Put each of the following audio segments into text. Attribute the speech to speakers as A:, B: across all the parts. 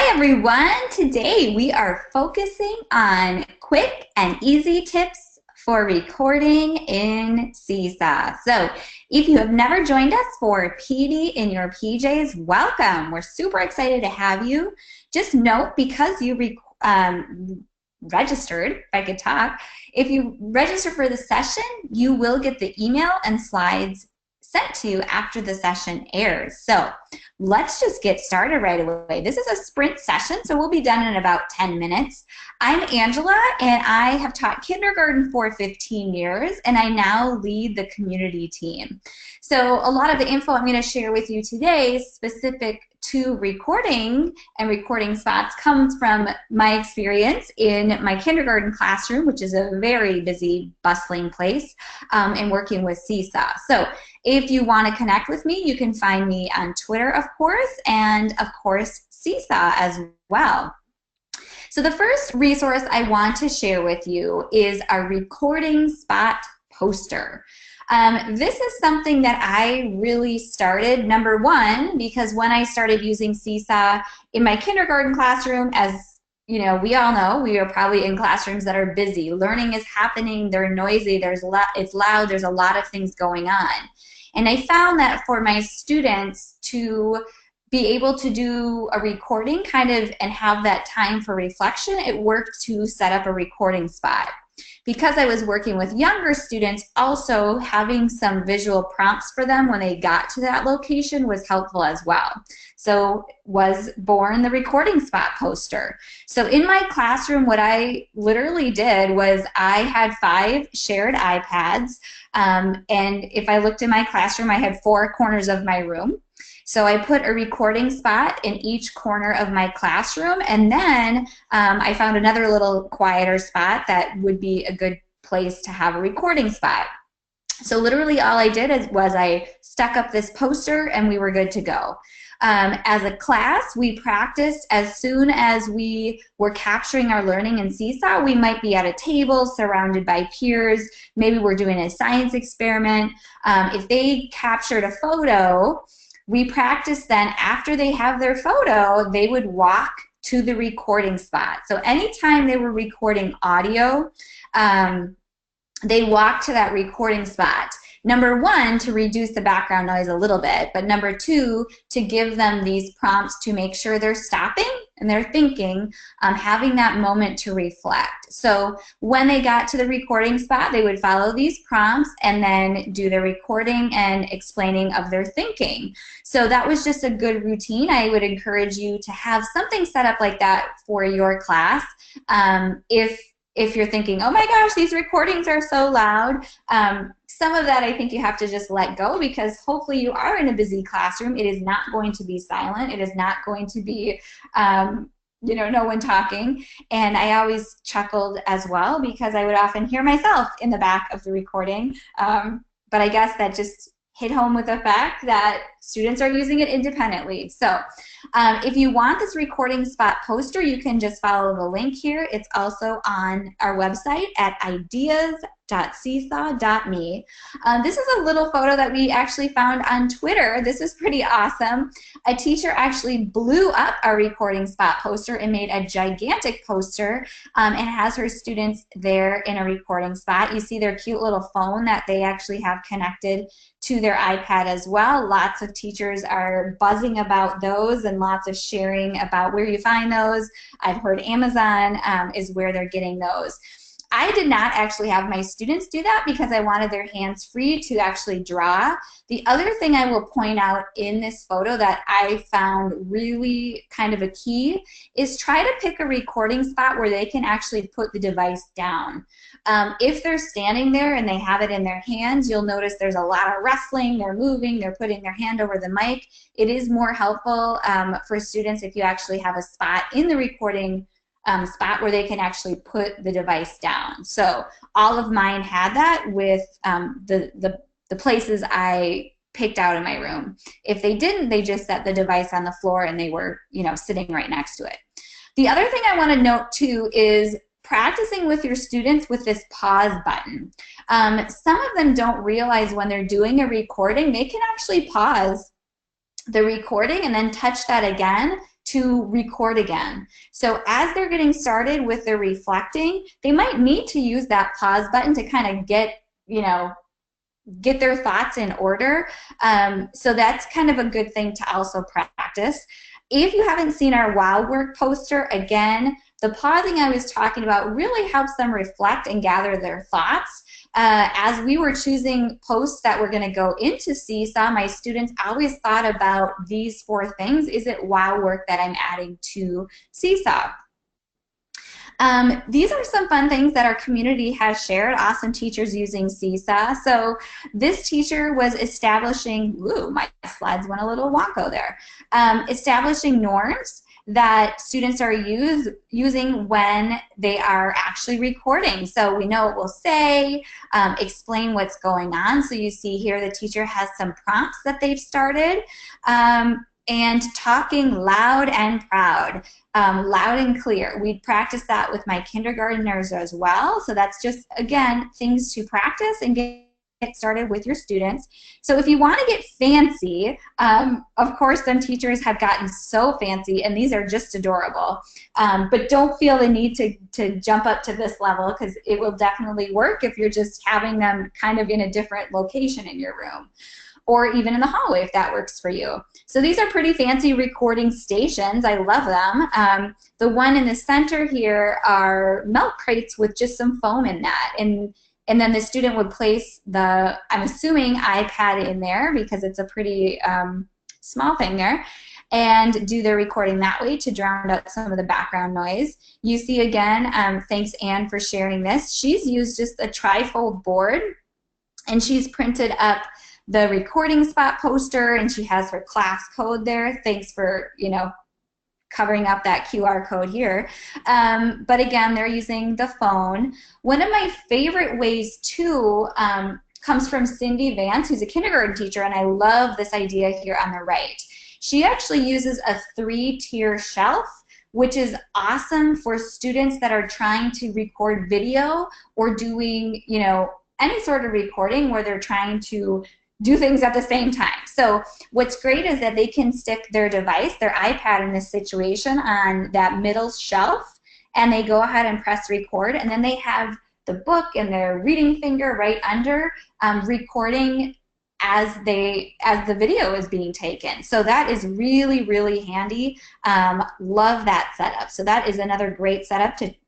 A: Hi everyone! Today we are focusing on quick and easy tips for recording in Seesaw. So if you have never joined us for PD in your PJs, welcome. We're super excited to have you. Just note, because you registered, if I could talk, if you register for the session, you will get the email and slides sent to you after the session airs. So let's just get started right away. This is a sprint session, so we'll be done in about 10 minutes. I'm Angela, and I have taught kindergarten for 15 years, and I now lead the community team. So a lot of the info I'm going to share with you today, specific to recording and recording spots, comes from my experience in my kindergarten classroom, which is a very busy, bustling place, and working with Seesaw. So if you want to connect with me, you can find me on Twitter, of course, and of course Seesaw as well. So the first resource I want to share with you is our recording spot poster. This is something that I really started, number one, because when I started using Seesaw in my kindergarten classroom, as you know, we all know, we are probably in classrooms that are busy. Learning is happening, they're noisy, it's loud, there's a lot of things going on. And I found that for my students to be able to do a recording and have that time for reflection, it worked to set up a recording spot. Because I was working with younger students, also having some visual prompts for them when they got to that location was helpful as well. So was born the recording spot poster. So in my classroom, what I literally did was I had 5 shared iPads, and if I looked in my classroom, I had 4 corners of my room. So I put a recording spot in each corner of my classroom, and then I found another little quieter spot that would be a good place to have a recording spot. So literally all I did was I stuck up this poster and we were good to go. As a class, we practiced as soon as we were capturing our learning in Seesaw. We might be at a table surrounded by peers. Maybe we're doing a science experiment. If they captured a photo, we practiced then after they have their photo, they would walk to the recording spot. So anytime they were recording audio, they walked to that recording spot. Number one, to reduce the background noise a little bit, but number two, to give them these prompts to make sure they're stopping and they're thinking, having that moment to reflect. So when they got to the recording spot, they would follow these prompts and then do the recording and explaining of their thinking. So that was just a good routine. I would encourage you to have something set up like that for your class. If you're thinking, oh my gosh, these recordings are so loud, some of that I think you have to just let go, because hopefully you are in a busy classroom. It is not going to be silent. It is not going to be, you know, no one talking. And I always chuckled as well because I would often hear myself in the back of the recording. But I guess that just hit home with the fact that students are using it independently. So if you want this recording spot poster, you can just follow the link here. It's also on our website at ideas.seesaw.me. This is a little photo that we actually found on Twitter. This is pretty awesome. A teacher actually blew up our recording spot poster and made a gigantic poster, and has her students there in a recording spot. You see their cute little phone that they actually have connected to their iPad as well. Lots of teachers are buzzing about those and lots of sharing about where you find those. I've heard Amazon is where they're getting those. I did not actually have my students do that because I wanted their hands free to actually draw. The other thing I will point out in this photo that I found really kind of a key is try to pick a recording spot where they can actually put the device down. If they're standing there and they have it in their hands, you'll notice there's a lot of wrestling, they're moving, they're putting their hand over the mic. It is more helpful for students if you actually have a spot in the recording spot where they can actually put the device down. So all of mine had that with the places I picked out in my room. If they didn't, they just set the device on the floor and they were, you know, sitting right next to it. The other thing I want to note too is practicing with your students with this pause button. Some of them don't realize when they're doing a recording, they can actually pause the recording and then touch that again to record again. So as they're getting started with their reflecting, they might need to use that pause button to kind of get, you know, get their thoughts in order. So that's kind of a good thing to also practice. If you haven't seen our Wow Work poster, again, the pausing I was talking about really helps them reflect and gather their thoughts. As we were choosing posts that were going to go into Seesaw, my students always thought about these 4 things. Is it wow work that I'm adding to Seesaw? These are some fun things that our community has shared, awesome teachers using Seesaw. So this teacher was establishing, ooh, my slides went a little wonko there, establishing norms that students are using when they are actually recording. So we know it will say, explain what's going on. So you see here the teacher has some prompts that they've started. And talking loud and proud, loud and clear. We practice that with my kindergartners as well. So that's just, again, things to practice and get started with your students. So if you want to get fancy, of course, some teachers have gotten so fancy, and these are just adorable. But don't feel the need to jump up to this level, because it will definitely work if you're just having them kind of in a different location in your room, or even in the hallway if that works for you. So these are pretty fancy recording stations. I love them. The one in the center here are milk crates with just some foam in that. And then the student would place the, I'm assuming, iPad in there because it's a pretty small thing there, and do their recording that way to drown out some of the background noise. You see again, thanks Anne for sharing this. She's used just a trifold board, and she's printed up the recording spot poster, and she has her class code there. Thanks for, you know, covering up that QR code here. But again, they're using the phone. One of my favorite ways too comes from Cindy Vance, who's a kindergarten teacher, and I love this idea here on the right. She actually uses a 3-tier shelf, which is awesome for students that are trying to record video or doing, you know, any sort of recording where they're trying to do things at the same time. So what's great is that they can stick their device, their iPad in this situation, on that middle shelf, and they go ahead and press record, and then they have the book and their reading finger right under, recording as the video is being taken. So that is really, really handy. Love that setup. So that is another great setup to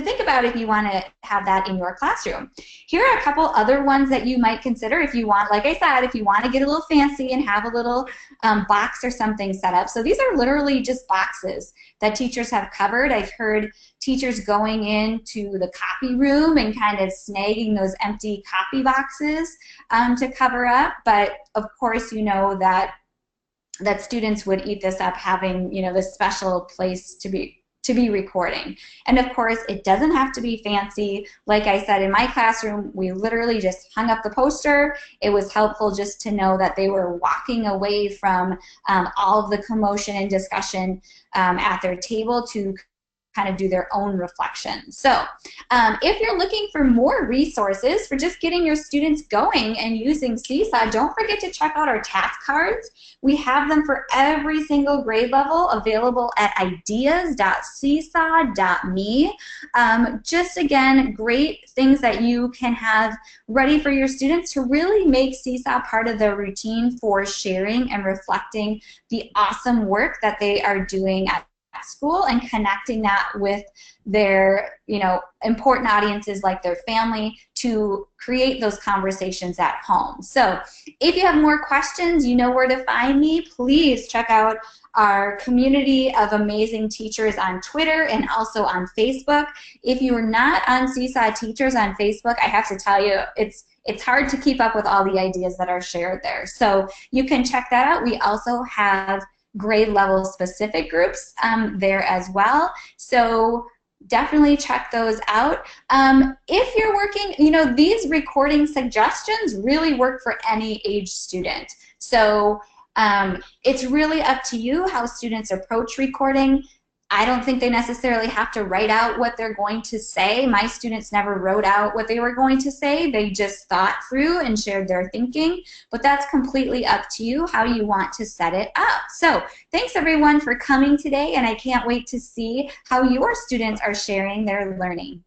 A: think about if you want to have that in your classroom. Here are a couple other ones that you might consider if you want, like I said, if you want to get a little fancy and have a little box or something set up. So these are literally just boxes that teachers have covered. I've heard teachers going into the copy room and kind of snagging those empty copy boxes to cover up, but of course you know that students would eat this up having, you know, this special place to be recording. And of course, it doesn't have to be fancy. Like I said, in my classroom, we literally just hung up the poster. It was helpful just to know that they were walking away from all of the commotion and discussion at their table to kind of do their own reflection. So if you're looking for more resources for just getting your students going and using Seesaw, don't forget to check out our task cards. We have them for every single grade level, available at ideas.seesaw.me. Just again, great things that you can have ready for your students to really make Seesaw part of their routine for sharing and reflecting the awesome work that they are doing at school and connecting that with their, you know, important audiences like their family to create those conversations at home. So if you have more questions, you know where to find me. Please check out our community of amazing teachers on Twitter and also on Facebook. If you are not on Seesaw Teachers on Facebook, I have to tell you, it's hard to keep up with all the ideas that are shared there. So you can check that out. We also have grade level specific groups there as well. So definitely check those out. If you're working, you know, these recording suggestions really work for any age student. So it's really up to you how students approach recording. I don't think they necessarily have to write out what they're going to say. My students never wrote out what they were going to say. They just thought through and shared their thinking, but that's completely up to you how you want to set it up. So thanks everyone for coming today, and I can't wait to see how your students are sharing their learning.